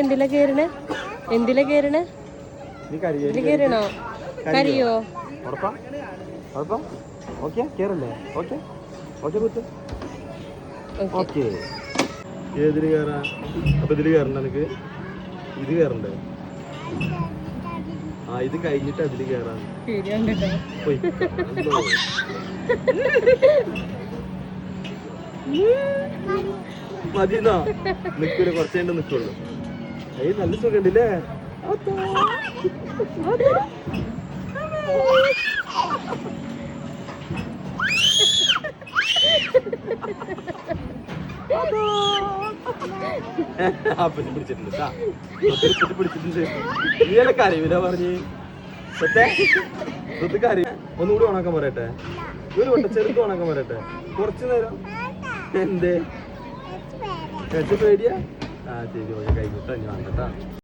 എന്തിലാ കേറണേ? എന്തിലാ കേറണേ? കേറണോ? കരിയോ? ഏതില് കയറാ? അപ്പൊ ഇതില് കയറണ്ട എനിക്ക്? ഇത് കയറണ്ടേ? ആ ഇത് കഴിഞ്ഞിട്ട് അതില് കയറാ. മതിന്നാ നിക്കൂല, കുറച്ചേണ്ട നിക്കുള്ളൂ. അയ്യ നല്ല സുഖണ്ടല്ലേ? പിടിച്ചിട്ടുണ്ട് നീലൊക്കെ അറിയില്ല പറഞ്ഞ് കറി ഒന്നുകൂടി ഉണക്കാൻ പറയട്ടെ? ഒരു വട്ടം ചെറുത്ത് ഉണക്കാൻ പറയട്ടെ? കുറച്ചു നേരം എന്തേ പേടിയാ? ആ ശരി, കഴിഞ്ഞിട്ടാ ഞാൻ കേട്ടാ.